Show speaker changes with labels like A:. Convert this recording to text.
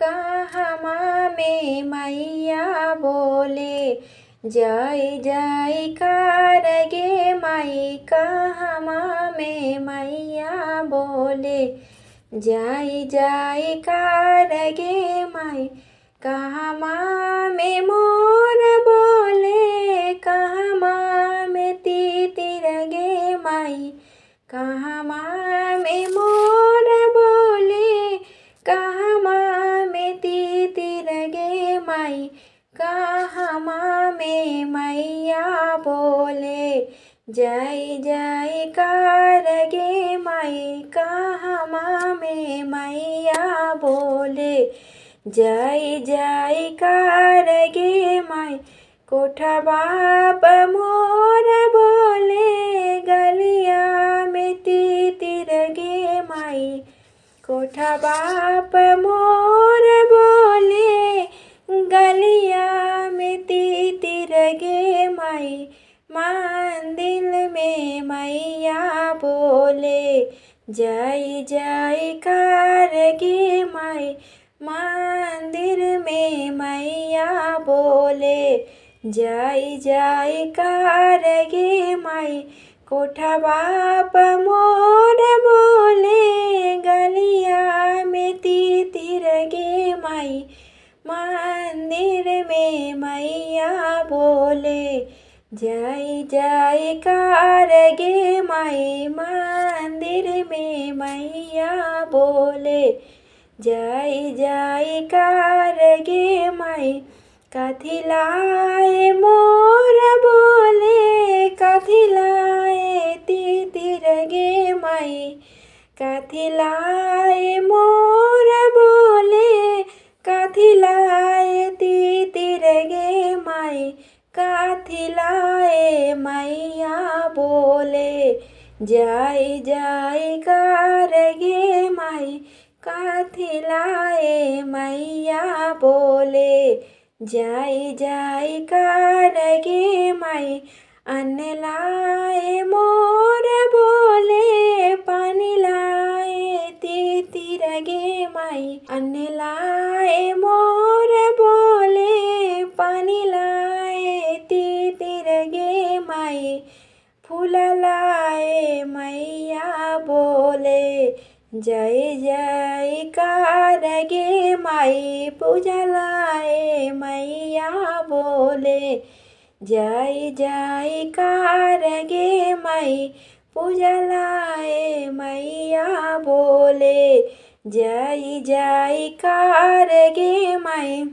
A: कहवा में मैया बोले। जय जयकार गे माई कहवा में मैया बोले। जय जयकार गे माई कहवा में मोर बोले। कहवा में तीतिर गे माई कहवा में मोर बोले। कहवा में तीतिर गे माई कहवा में मैया बोले। जय जयकार गे माई कहवा में मैया बोले। जय जयकार गे माई कोठा बाप मोर बोले। गलिया में तीतिर गे माई कोठा बाप मोर बोले। गलिया में तीतिर गे माई मंदिर में मैया बोले। जय जयकार गे माई मंदिर में मैया बोले। जय जयकार गे माई कोठा बाप मोर बोले। गलिया में तीतिर गे माई मंदिर में मैया बोले। जय जयकार गे माई मंदिर में मैया बोले। जय जयकार गे माई कथी लाए मोर बोले। कथी लाए तीतिर गे माई कथी लाए मोर बोले। कथी लाए तीतिर गे माई कथी लाए मैया बोले। जय जयकार गे माई कथी लाए मैया बोले। जय जयकार गे माई अन्न लाए मोर बोले। पानी लाए तीतिर गे माई अन्न लाए मोर बोले। पानी लाए तीतिर गे माई फूल लाए मैया बोले। जय जयकार गे माई पूजा लाए मैया बोले। जय जयकार गे माई पूजा लाए मैया बोले। जय जयकार गे माई।